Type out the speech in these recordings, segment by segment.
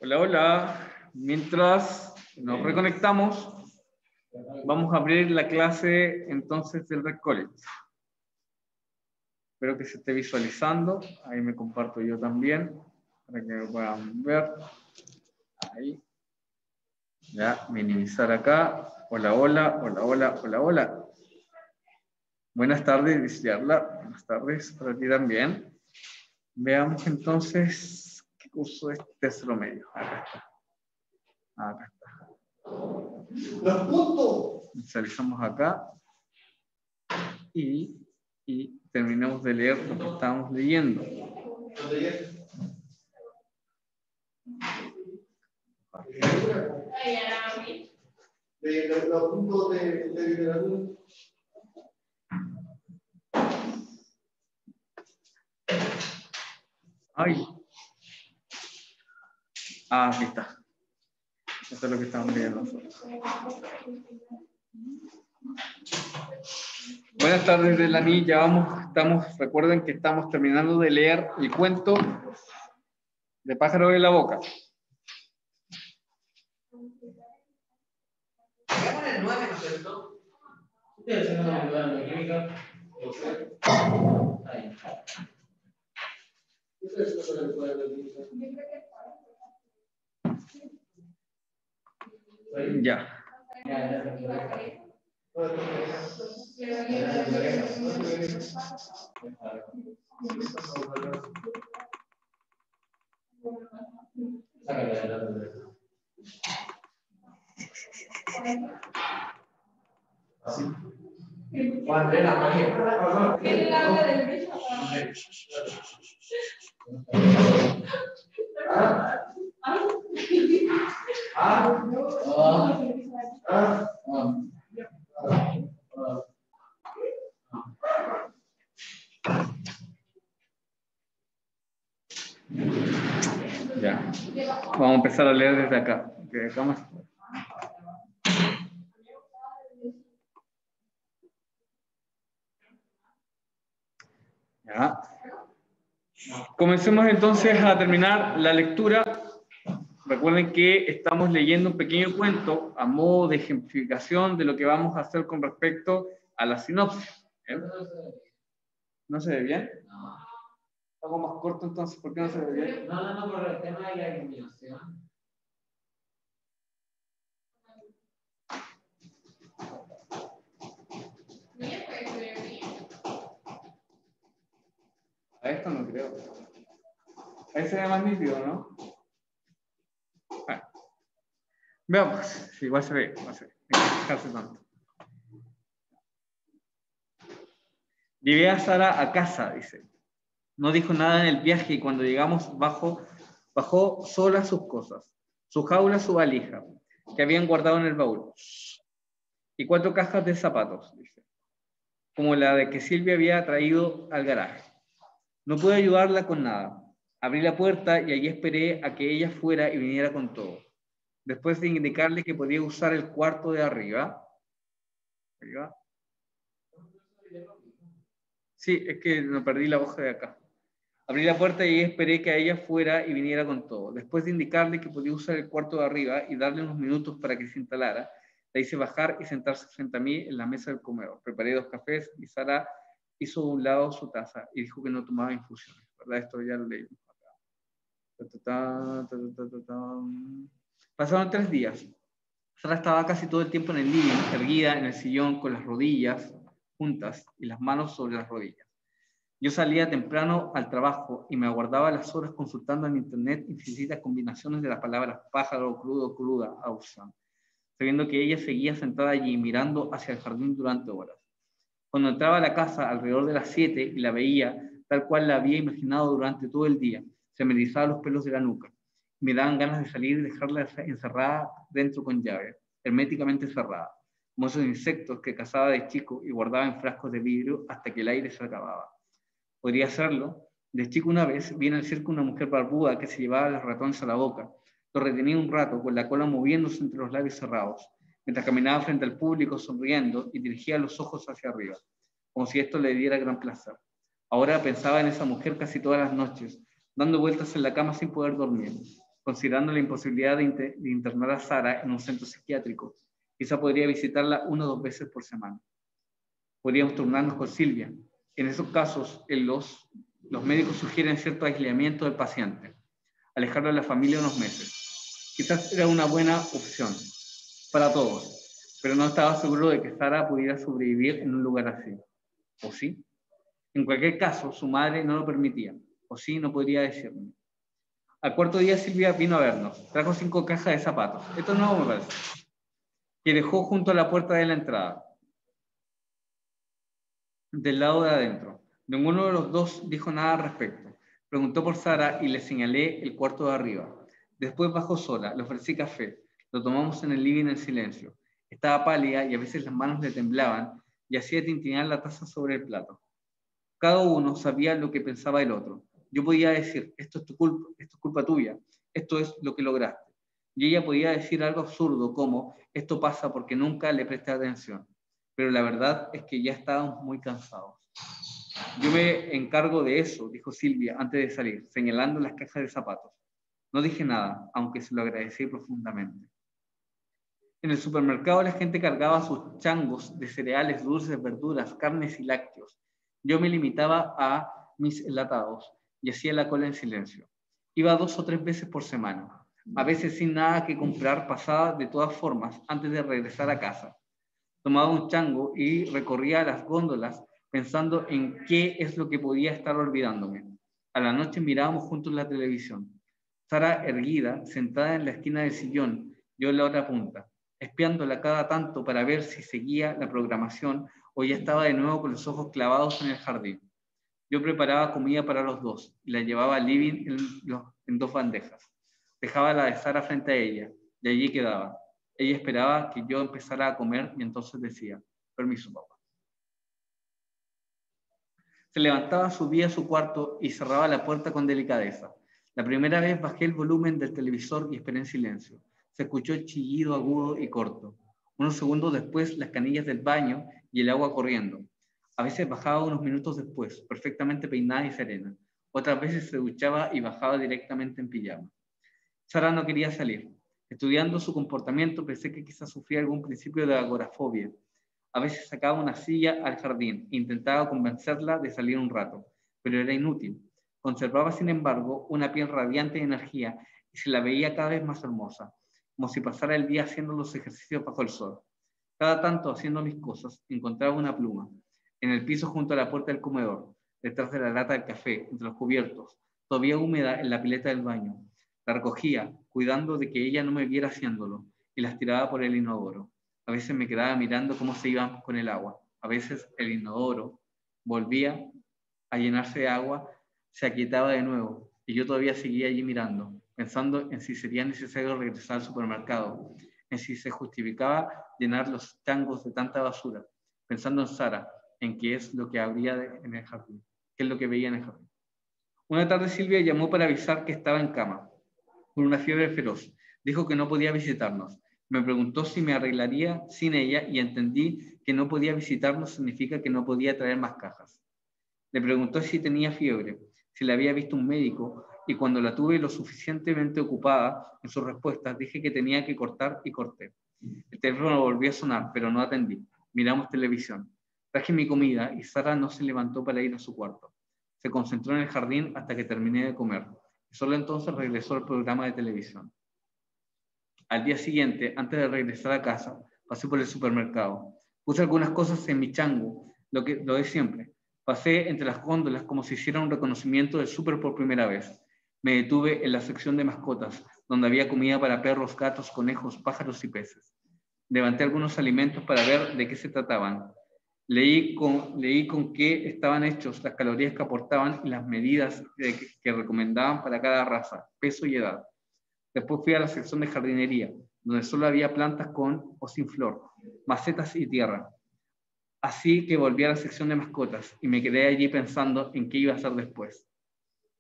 Hola, hola. Mientras nos reconectamos, vamos a abrir la clase entonces del Red College. Espero que se esté visualizando. Ahí me comparto yo también, para que me puedan ver. Ahí. Ya, minimizar acá. Hola, hola, hola, hola, hola, hola. Buenas tardes, dice Yarla. Buenas tardes para ti también. Veamos entonces qué curso es tercero medio. Acá está. Acá está. Los puntos. Visualizamos acá y terminamos de leer lo que estábamos leyendo. Los puntos de literatura. Ay. Aquí está. Esto es lo que estamos leyendo nosotros. Buenas tardes, Delany. Ya recuerden que estamos terminando de leer el cuento de Pájaro de la Boca. Veamos el 9, ¿no es cierto? Ustedes se van a ayudar en la química. Ahí. Ya. Ya. Vamos a empezar a leer desde acá. Ya. Comencemos entonces a terminar la lectura. Recuerden que estamos leyendo un pequeño cuento a modo de ejemplificación de lo que vamos a hacer con respecto a la sinopsis. ¿No se ve bien? No. Algo más corto entonces, ¿por qué no se ve bien? No, por el tema de la iluminación. A esto no creo. Ahí se ve más nítido, ¿no? Bueno. Veamos. Sí, igual se ve. Hay que fijarse tanto. Llevé a Sara a casa, dice. No dijo nada en el viaje y cuando llegamos bajó sola sus cosas. Su jaula, su valija, que habían guardado en el baúl. Y 4 cajas de zapatos, dice. Como la de que Silvia había traído al garaje. No pude ayudarla con nada. Abrí la puerta y allí esperé a que ella fuera y viniera con todo. Después de indicarle que podía usar el cuarto de arriba. ¿Arriba? Sí, es que me perdí la hoja de acá. Abrí la puerta y esperé que ella fuera y viniera con todo. Después de indicarle que podía usar el cuarto de arriba y darle unos minutos para que se instalara, la hice bajar y sentarse frente a mí en la mesa del comedor. Preparé 2 cafés y Sara hizo de un lado su taza y dijo que no tomaba infusiones. ¿Verdad? Esto ya lo leímos acá. Pasaron 3 días. Sara estaba casi todo el tiempo en el living, erguida en el sillón con las rodillas juntas y las manos sobre las rodillas. Yo salía temprano al trabajo y me aguardaba las horas consultando en internet infinitas combinaciones de las palabras pájaro, crudo, cruda, ausan, sabiendo que ella seguía sentada allí mirando hacia el jardín durante horas. Cuando entraba a la casa alrededor de las 7 y la veía tal cual la había imaginado durante todo el día, se me erizaban los pelos de la nuca. Me daban ganas de salir y dejarla encerrada dentro con llave, herméticamente cerrada, como esos insectos que cazaba de chico y guardaba en frascos de vidrio hasta que el aire se acababa. Podría hacerlo. De chico una vez vi en el circo una mujer barbuda que se llevaba los ratones a la boca. Lo retenía un rato, con la cola moviéndose entre los labios cerrados, mientras caminaba frente al público sonriendo y dirigía los ojos hacia arriba, como si esto le diera gran placer. Ahora pensaba en esa mujer casi todas las noches, dando vueltas en la cama sin poder dormir. considerando la imposibilidad de internar a Sara en un centro psiquiátrico. Quizá podría visitarla 1 o 2 veces por semana. Podríamos turnarnos con Silvia. En esos casos, los médicos sugieren cierto aislamiento del paciente, alejarlo de la familia unos meses. Quizás era una buena opción para todos, pero no estaba seguro de que Sara pudiera sobrevivir en un lugar así. ¿O sí? En cualquier caso, su madre no lo permitía. ¿O sí? No podría decirme. Al cuarto día Silvia vino a vernos. Trajo 5 cajas de zapatos. Esto no me parece. Que dejó junto a la puerta de la entrada. Del lado de adentro. Ninguno de los dos dijo nada al respecto. Preguntó por Sara y le señalé el cuarto de arriba. Después bajó sola, le ofrecí café. Lo tomamos en el living en silencio. Estaba pálida y a veces las manos le temblaban y hacía tintinear la taza sobre el plato. Cada uno sabía lo que pensaba el otro. Yo podía decir, esto es culpa tuya, esto es lo que lograste. Y ella podía decir algo absurdo como, esto pasa porque nunca le presté atención. Pero la verdad es que ya estábamos muy cansados. Yo me encargo de eso, dijo Silvia antes de salir, señalando las cajas de zapatos. No dije nada, aunque se lo agradecí profundamente. En el supermercado la gente cargaba sus changos de cereales, dulces, verduras, carnes y lácteos. Yo me limitaba a mis enlatados y hacía la cola en silencio. Iba 2 o 3 veces por semana. A veces sin nada que comprar pasaba de todas formas antes de regresar a casa. Tomaba un chango y recorría las góndolas pensando en qué es lo que podía estar olvidándome. A la noche mirábamos juntos la televisión. Sara erguida, sentada en la esquina del sillón, yo en la otra punta, espiándola cada tanto para ver si seguía la programación o ya estaba de nuevo con los ojos clavados en el jardín. Yo preparaba comida para los dos y la llevaba al living en 2 bandejas. Dejaba la de Sara frente a ella y allí quedaba. Ella esperaba que yo empezara a comer y entonces decía, permiso, papá. Se levantaba, subía a su cuarto y cerraba la puerta con delicadeza. La primera vez bajé el volumen del televisor y esperé en silencio. Se escuchó el chillido agudo y corto. Unos segundos después, las canillas del baño y el agua corriendo. A veces bajaba unos minutos después, perfectamente peinada y serena. Otras veces se duchaba y bajaba directamente en pijama. Sara no quería salir. Estudiando su comportamiento, pensé que quizás sufría algún principio de agorafobia. A veces sacaba una silla al jardín e intentaba convencerla de salir un rato, pero era inútil. Conservaba, sin embargo, una piel radiante de energía y se la veía cada vez más hermosa, como si pasara el día haciendo los ejercicios bajo el sol. Cada tanto, haciendo mis cosas, encontraba una pluma. En el piso junto a la puerta del comedor, detrás de la lata del café, entre los cubiertos, todavía húmeda en la pileta del baño. La recogía, cuidando de que ella no me viera haciéndolo, y las tiraba por el inodoro. A veces me quedaba mirando cómo se iban con el agua. A veces el inodoro volvía a llenarse de agua, se aquietaba de nuevo, y yo todavía seguía allí mirando, pensando en si sería necesario regresar al supermercado, en si se justificaba llenar los changos de tanta basura, pensando en Sara, en qué es lo que habría en el jardín, qué es lo que veía en el jardín. Una tarde Silvia llamó para avisar que estaba en cama, con una fiebre feroz. Dijo que no podía visitarnos. Me preguntó si me arreglaría sin ella y entendí que no podía visitarnos significa que no podía traer más cajas. Le preguntó si tenía fiebre, si le había visto un médico, y cuando la tuve lo suficientemente ocupada en sus respuestas, dije que tenía que cortar y corté. El teléfono volvió a sonar, pero no atendí. Miramos televisión. Traje mi comida y Sara no se levantó para ir a su cuarto. Se concentró en el jardín hasta que terminé de comer. Y solo entonces regresó al programa de televisión. Al día siguiente, antes de regresar a casa, pasé por el supermercado. Puse algunas cosas en mi chango, lo de siempre. Pasé entre las góndolas como si hiciera un reconocimiento del súper por primera vez. Me detuve en la sección de mascotas, donde había comida para perros, gatos, conejos, pájaros y peces. Levanté algunos alimentos para ver de qué se trataban. Leí con qué estaban hechos, las calorías que aportaban y las medidas que recomendaban para cada raza, peso y edad. Después fui a la sección de jardinería, donde solo había plantas con o sin flor, macetas y tierra. Así que volví a la sección de mascotas y me quedé allí pensando en qué iba a hacer después.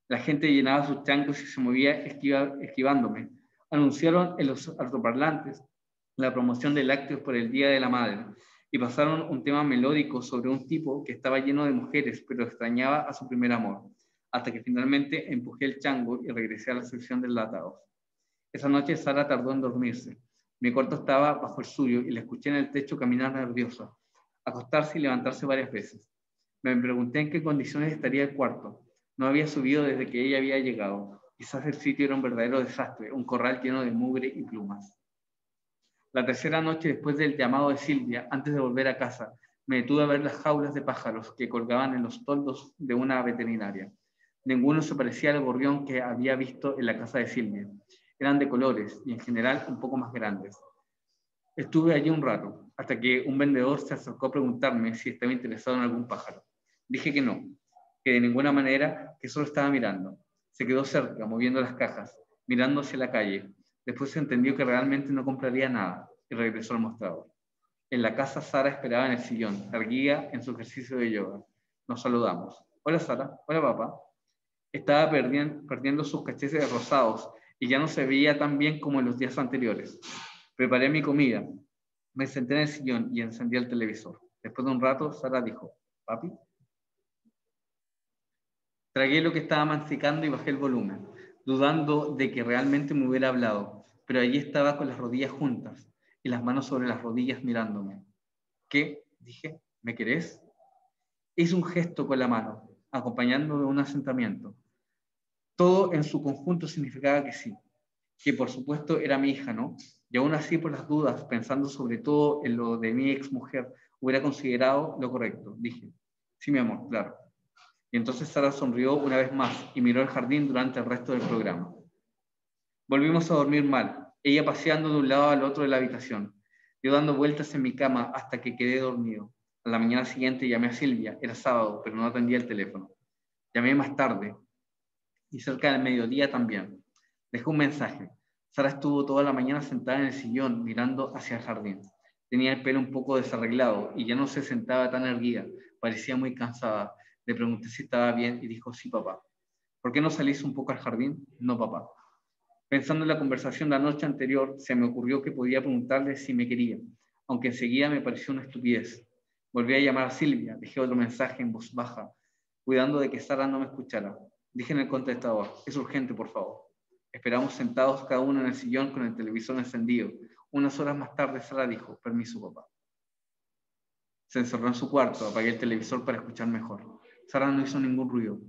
La gente llenaba sus chancos y se movía esquivándome. Anunciaron en los altoparlantes la promoción de lácteos por el Día de la Madre y pasaron un tema melódico sobre un tipo que estaba lleno de mujeres, pero extrañaba a su primer amor, hasta que finalmente empujé el chango y regresé a la sección de enlatados. Esa noche Sara tardó en dormirse. Mi cuarto estaba bajo el suyo y la escuché en el techo caminar nerviosa, acostarse y levantarse varias veces. Me pregunté en qué condiciones estaría el cuarto. No había subido desde que ella había llegado. Quizás el sitio era un verdadero desastre, un corral lleno de mugre y plumas. La tercera noche después del llamado de Silvia, antes de volver a casa, me detuve a ver las jaulas de pájaros que colgaban en los toldos de una veterinaria. Ninguno se parecía al gorrión que había visto en la casa de Silvia. Eran de colores y en general un poco más grandes. Estuve allí un rato, hasta que un vendedor se acercó a preguntarme si estaba interesado en algún pájaro. Dije que no, que de ninguna manera, que solo estaba mirando. Se quedó cerca, moviendo las cajas, mirando hacia la calle. Después se entendió que realmente no compraría nada y regresó al mostrador. En la casa, Sara esperaba en el sillón, erguida en su ejercicio de yoga. Nos saludamos. Hola, Sara. Hola, papá. Estaba perdiendo sus cachetes rosados y ya no se veía tan bien como en los días anteriores. Preparé mi comida, me senté en el sillón y encendí el televisor. Después de un rato, Sara dijo, papi. Tragué lo que estaba masticando y bajé el volumen, dudando de que realmente me hubiera hablado, pero allí estaba con las rodillas juntas y las manos sobre las rodillas mirándome. ¿Qué? Dije, ¿me querés? Hice un gesto con la mano, acompañando de un asentamiento. Todo en su conjunto significaba que sí, que por supuesto era mi hija, ¿no? Y aún así, por las dudas, pensando sobre todo en lo de mi ex mujer, hubiera considerado lo correcto. Dije, sí, mi amor, claro. Y entonces Sara sonrió una vez más y miró el jardín durante el resto del programa. Volvimos a dormir mal, ella paseando de un lado al otro de la habitación, yo dando vueltas en mi cama hasta que quedé dormido. A la mañana siguiente llamé a Silvia, era sábado, pero no atendía el teléfono. Llamé más tarde y cerca del mediodía también. Dejé un mensaje. Sara estuvo toda la mañana sentada en el sillón mirando hacia el jardín. Tenía el pelo un poco desarreglado y ya no se sentaba tan erguida, parecía muy cansada. Le pregunté si estaba bien y dijo, sí, papá. ¿Por qué no salís un poco al jardín? No, papá. Pensando en la conversación de la noche anterior, se me ocurrió que podía preguntarle si me quería, aunque enseguida me pareció una estupidez. Volví a llamar a Silvia, dejé otro mensaje en voz baja, cuidando de que Sara no me escuchara. Dije en el contestador, es urgente, por favor. Esperamos sentados cada uno en el sillón con el televisor encendido. Unas horas más tarde Sara dijo, permiso, papá. Se encerró en su cuarto, apagué el televisor para escuchar mejor. Sara no hizo ningún ruido.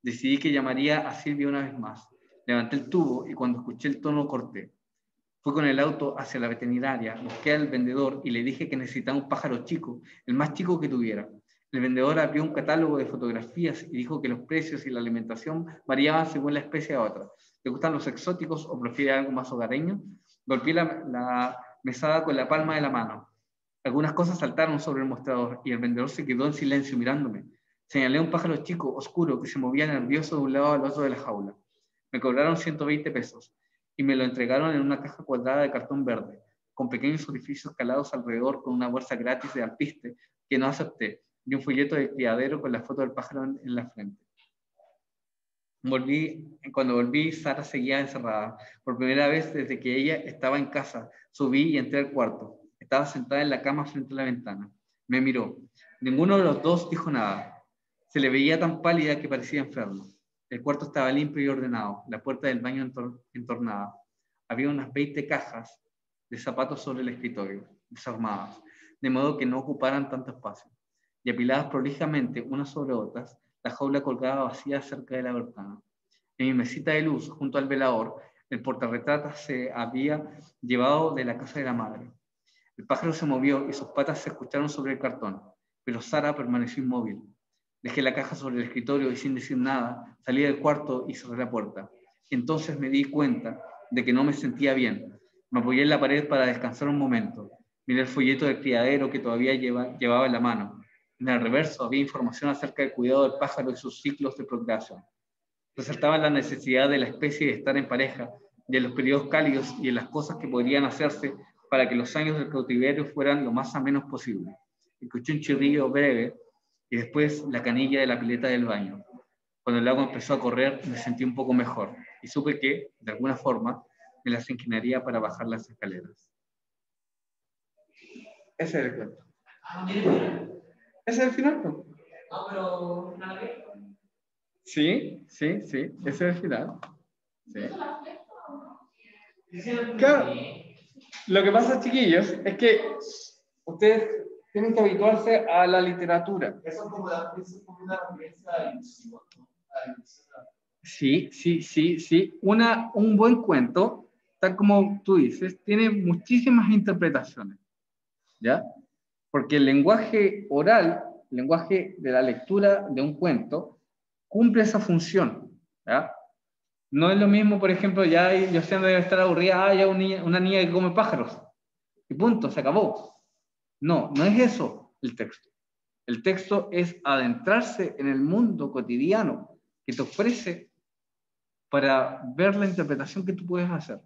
Decidí que llamaría a Silvia una vez más. Levanté el tubo y cuando escuché el tono corté. Fui con el auto hacia la veterinaria, busqué al vendedor y le dije que necesitaba un pájaro chico, el más chico que tuviera. El vendedor abrió un catálogo de fotografías y dijo que los precios y la alimentación variaban según la especie a otra. ¿Le gustan los exóticos o prefiere algo más hogareño? Golpeé la mesada con la palma de la mano. Algunas cosas saltaron sobre el mostrador y el vendedor se quedó en silencio mirándome. Señalé un pájaro chico, oscuro, que se movía nervioso de un lado al otro de la jaula. Me cobraron 120 pesos y me lo entregaron en una caja cuadrada de cartón verde, con pequeños orificios calados alrededor con una bolsa gratis de alpiste que no acepté y un folleto de criadero con la foto del pájaro en la frente. Cuando volví, Sara seguía encerrada. Por primera vez desde que ella estaba en casa, subí y entré al cuarto. Estaba sentada en la cama frente a la ventana. Me miró. Ninguno de los dos dijo nada. Se le veía tan pálida que parecía enferma. El cuarto estaba limpio y ordenado, la puerta del baño entornada. Había unas 20 cajas de zapatos sobre el escritorio, desarmadas, de modo que no ocuparan tanto espacio. Y apiladas prolijamente unas sobre otras, la jaula colgaba vacía cerca de la ventana. En mi mesita de luz, junto al velador, el portarretratos se había llevado de la casa de la madre. El pájaro se movió y sus patas se escucharon sobre el cartón, pero Sara permaneció inmóvil. Dejé la caja sobre el escritorio y sin decir nada, salí del cuarto y cerré la puerta. Entonces me di cuenta de que no me sentía bien. Me apoyé en la pared para descansar un momento. Miré el folleto del criadero que todavía llevaba en la mano. En el reverso había información acerca del cuidado del pájaro y sus ciclos de procreación. Resaltaba la necesidad de la especie de estar en pareja, de los periodos cálidos y de las cosas que podrían hacerse para que los años del cautiverio fueran lo más amenos posible. Escuché un chirrido breve y después la canilla de la pileta del baño. Cuando el agua empezó a correr, me sentí un poco mejor y supe que, de alguna forma, me las ingeniaría para bajar las escaleras. Ese es el cuento. Ese es el final, ¿no? No, pero nada que. Sí, ese es el final. Sí. Claro. Lo que pasa, chiquillos, es que ustedes tienen que habituarse a la literatura. Eso es como una referencia al inicio, ¿no? Sí. Un buen cuento, tal como tú dices, tiene muchísimas interpretaciones, ¿ya? Porque el lenguaje oral, el lenguaje de la lectura de un cuento, cumple esa función, ¿ya? No es lo mismo, por ejemplo, ya Josiana debe estar aburrida, ya una niña que come pájaros, y punto, se acabó. No es eso el texto. El texto es adentrarse en el mundo cotidiano que te ofrece para ver la interpretación que tú puedes hacer.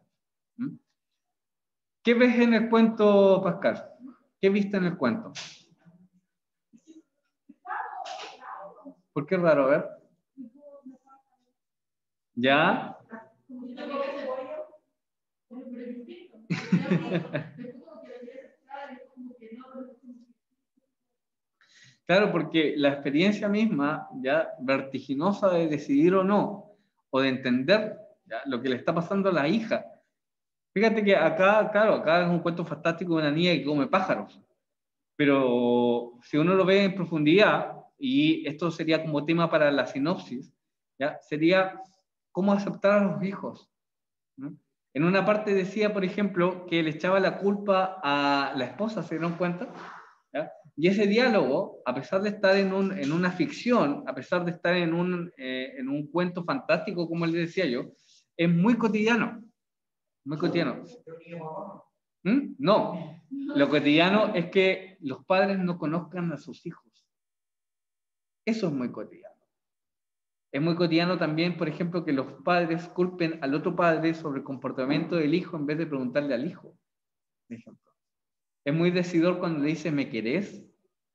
¿Mm? ¿Qué ves en el cuento, Pascal? ¿Qué viste en el cuento? ¿Por qué es raro? A ver. ¿Ya? Claro, porque la experiencia misma, ya vertiginosa de decidir o no, o de entender ¿ya? Lo que le está pasando a la hija. Fíjate que acá, claro, acá es un cuento fantástico de una niña que come pájaros, pero si uno lo ve en profundidad, y esto sería como tema para la sinopsis, ¿ya? Sería cómo aceptar a los hijos. ¿No? En una parte decía, por ejemplo, que le echaba la culpa a la esposa, ¿se dieron cuenta? ¿Ya? Y ese diálogo, a pesar de estar en una ficción, a pesar de estar en un cuento fantástico, como le decía yo, es muy cotidiano. Muy cotidiano. ¿Mm? No, lo cotidiano es que los padres no conozcan a sus hijos. Eso es muy cotidiano. Es muy cotidiano también, por ejemplo, que los padres culpen al otro padre sobre el comportamiento del hijo en vez de preguntarle al hijo. Por ejemplo. Es muy decidor cuando le dice, ¿me querés?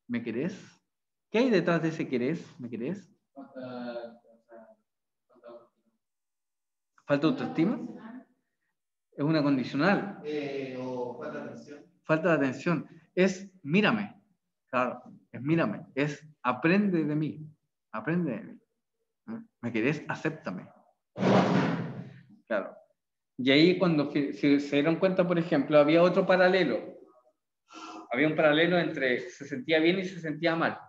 ¿Me querés? ¿Qué hay detrás de ese querés? ¿Me querés? ¿Falta autoestima? Es una condicional. O falta de atención. Falta de atención. Es mírame. Claro, es mírame. Es aprende de mí. Aprende de mí. ¿Me querés? Acéptame. Claro. Y ahí cuando se dieron cuenta, por ejemplo, había otro paralelo. Había un paralelo entre se sentía bien y se sentía mal.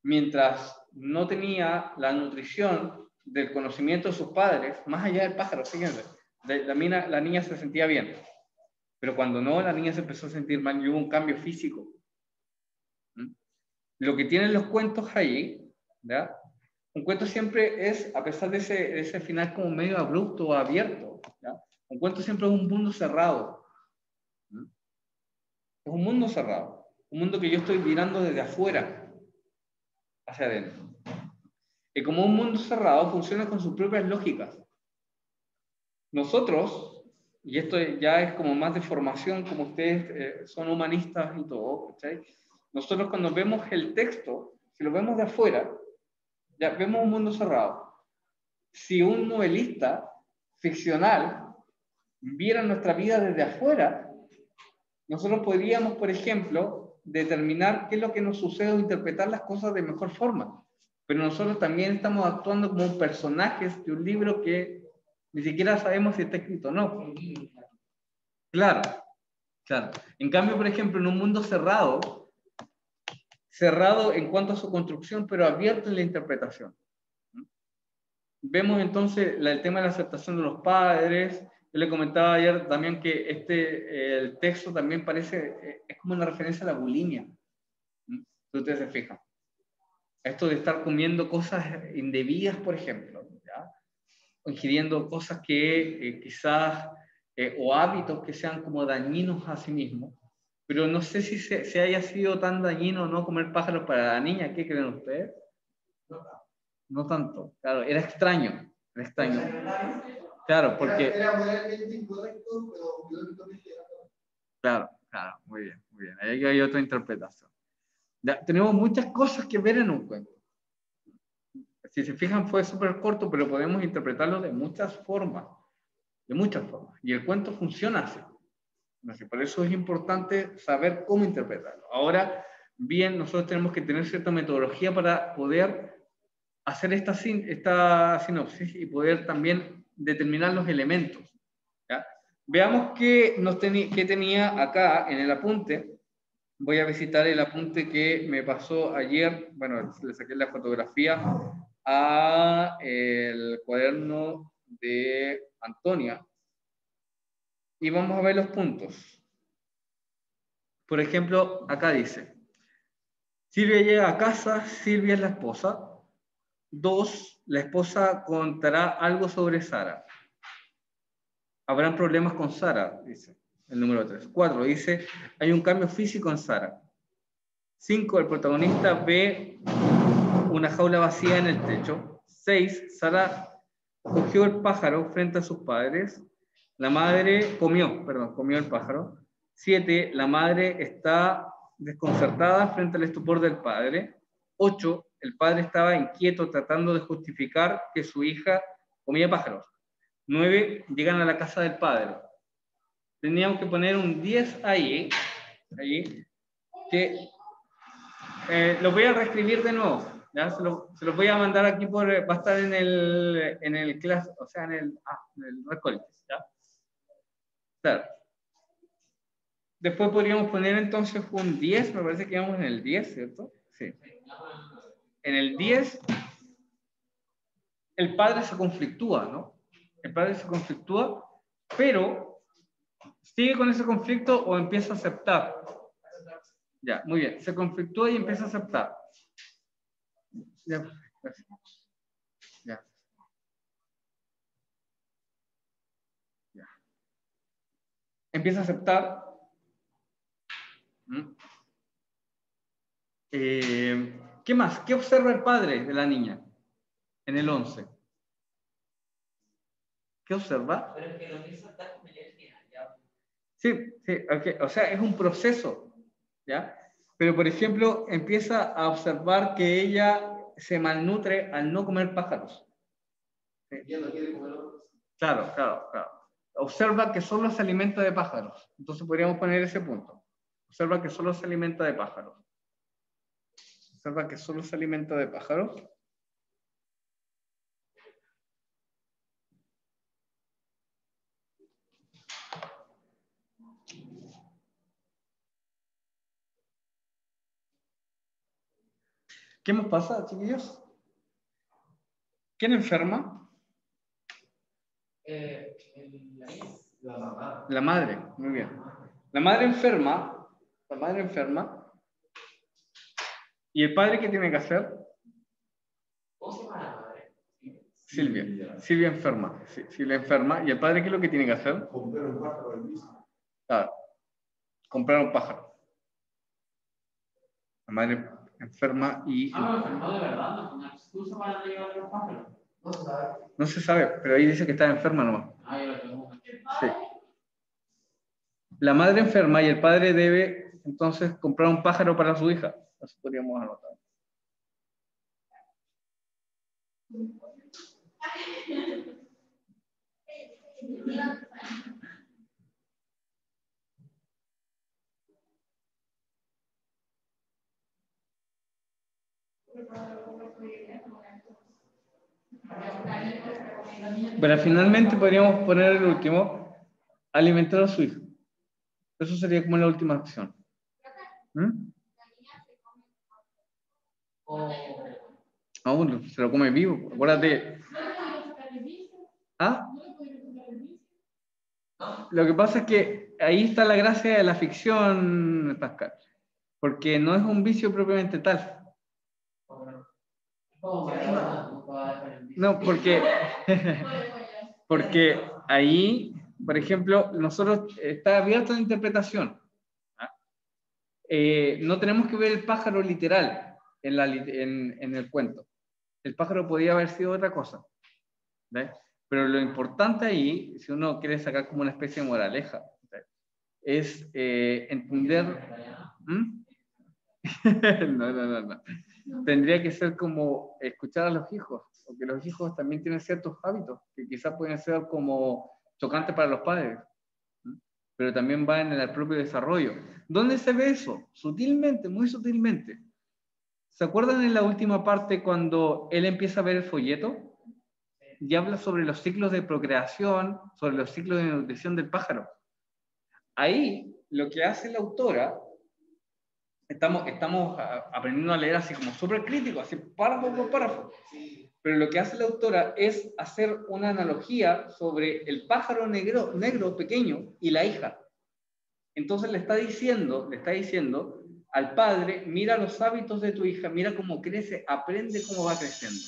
Mientras no tenía la nutrición del conocimiento de sus padres, más allá del pájaro, fíjense, la niña se sentía bien. Pero cuando no, la niña se empezó a sentir mal y hubo un cambio físico. ¿Mm? Lo que tienen los cuentos ahí, ¿ya? Un cuento siempre es, a pesar de ese final como medio abrupto o abierto, ¿ya? Un cuento siempre es un mundo cerrado. ¿Mm? Es un mundo cerrado. Un mundo que yo estoy mirando desde afuera hacia adentro. Y como un mundo cerrado funciona con sus propias lógicas. Nosotros, y esto ya es como más de formación, como ustedes son humanistas y todo, ¿cachai? Nosotros cuando vemos el texto, si lo vemos de afuera, ya vemos un mundo cerrado. Si un novelista ficcional viera nuestra vida desde afuera, nosotros podríamos, por ejemplo, determinar qué es lo que nos sucede o interpretar las cosas de mejor forma. Pero nosotros también estamos actuando como personajes de un libro que ni siquiera sabemos si está escrito o no. Claro. En cambio, por ejemplo, en un mundo cerrado en cuanto a su construcción, pero abierto en la interpretación. Vemos entonces el tema de la aceptación de los padres. Yo le comentaba ayer también que el texto también parece, es como una referencia a la bulimia. Si ustedes se fijan. Esto de estar comiendo cosas indebidas, por ejemplo, ¿ya? O ingiriendo cosas que quizás, o hábitos que sean como dañinos a sí mismos. Pero no sé si se haya sido tan dañino no comer pájaros para la niña. ¿Qué creen ustedes? No tanto. Claro, era extraño. Claro, porque... Era moralmente incorrecto, pero biológicamente era... Claro, muy bien. Ahí hay otra interpretación. Ya, tenemos muchas cosas que ver en un cuento. Si se fijan, fue súper corto, pero podemos interpretarlo de muchas formas. Y el cuento funciona así. Por eso es importante saber cómo interpretarlo. Ahora, bien, nosotros tenemos que tener cierta metodología para poder hacer esta sinopsis y poder también determinar los elementos. ¿Ya? Veamos qué tenía acá en el apunte. Voy a visitar el apunte que me pasó ayer. Bueno, le saqué la fotografía a el cuaderno de Antonia. Y vamos a ver los puntos. Por ejemplo, acá dice, Silvia llega a casa, Silvia es la esposa. 2, la esposa contará algo sobre Sara. Habrán problemas con Sara, dice el número 3. 4, dice, hay un cambio físico en Sara. 5, el protagonista ve una jaula vacía en el techo. 6, Sara cogió el pájaro frente a sus padres. La madre comió el pájaro. 7, la madre está desconcertada frente al estupor del padre. 8, el padre estaba inquieto tratando de justificar que su hija comía pájaros. 9, llegan a la casa del padre. Teníamos que poner un 10 ahí que lo voy a reescribir de nuevo. ¿Ya? Se lo voy a mandar aquí va a estar en el clase, o sea, en el Recoltes, ¿ya? Claro. Después podríamos poner entonces un 10, me parece que íbamos en el 10, ¿cierto? Sí. En el 10, el padre se conflictúa, ¿no? El padre se conflictúa, pero ¿sigue con ese conflicto o empieza a aceptar? Ya, muy bien. Se conflictúa y empieza a aceptar. Ya, gracias. Ya. Ya. Empieza a aceptar. ¿Qué más? ¿Qué observa el padre de la niña en el 11? ¿Qué observa? Pero es que lo quiso estar con el final, ya. Sí, okay. O sea, es un proceso, ¿ya? Pero, por ejemplo, empieza a observar que ella se malnutre al no comer pájaros. ¿Sí? Ya no quiere comer otros. Claro. Observa que solo se alimenta de pájaros. Entonces podríamos poner ese punto. Observa que solo se alimenta de pájaros. Observa que solo se alimenta de pájaros. ¿Qué más pasa, chiquillos? ¿Quién enferma? La mamá. La madre, muy bien. La madre enferma. ¿Y el padre qué tiene que hacer? ¿Cómo se llama la madre? Silvia enferma. Sí, Silvia enferma. ¿Y el padre qué es lo que tiene que hacer? Comprar un pájaro al mismo. Claro, comprar un pájaro. La madre enferma y... No, de verdad, no es una excusa para llevar los pájaros. No se sabe. No se sabe, pero ahí dice que está enferma nomás. Ah, yo lo tengo. Sí. La madre enferma y el padre debe entonces comprar un pájaro para su hija. Eso podríamos anotar. Pero finalmente podríamos poner el último, alimentar a su hijo. Eso sería como la última acción. Aún se lo come vivo, acuérdate. ¿Ah? Lo que pasa es que ahí está la gracia de la ficción, Pascal, porque no es un vicio propiamente tal. No, porque ahí, por ejemplo, nosotros está abierta la interpretación. No tenemos que ver el pájaro literal en el cuento. El pájaro podía haber sido otra cosa. ¿Ves? Pero lo importante ahí, si uno quiere sacar como una especie de moraleja, ¿ves? Es entender... No. Tendría que ser como escuchar a los hijos, porque los hijos también tienen ciertos hábitos que quizás pueden ser como chocantes para los padres, pero también va en el propio desarrollo. ¿Dónde se ve eso? Sutilmente, muy sutilmente. ¿Se acuerdan en la última parte cuando él empieza a ver el folleto? y habla sobre los ciclos de procreación, sobre los ciclos de nutrición del pájaro. Ahí, lo que hace la autora, estamos aprendiendo a leer así como súper crítico, así párrafo por párrafo. Pero lo que hace la autora es hacer una analogía sobre el pájaro negro pequeño y la hija. Entonces le está diciendo al padre, mira los hábitos de tu hija, mira cómo crece, aprende cómo va creciendo.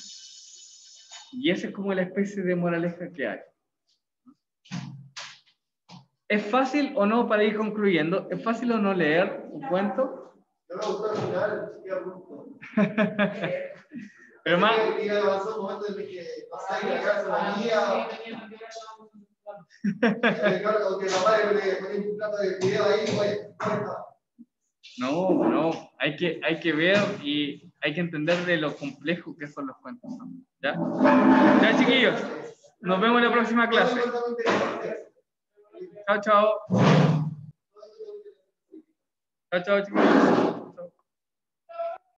Y esa es como la especie de moraleja que hay. ¿Es fácil o no, para ir concluyendo, es fácil o no leer un cuento? No me gustó al final, sí, abrupto. Pero más... Y avanzó un momento en el que pasé a ir a casa de la mía. Claro, que la madre le ponía un plato de video ahí, pues, No, hay que ver y hay que entender de lo complejo que son los cuentos. ¿Ya? Ya, chiquillos, nos vemos en la próxima clase. Chao, chao. Chao, chao, chiquillos. Chao.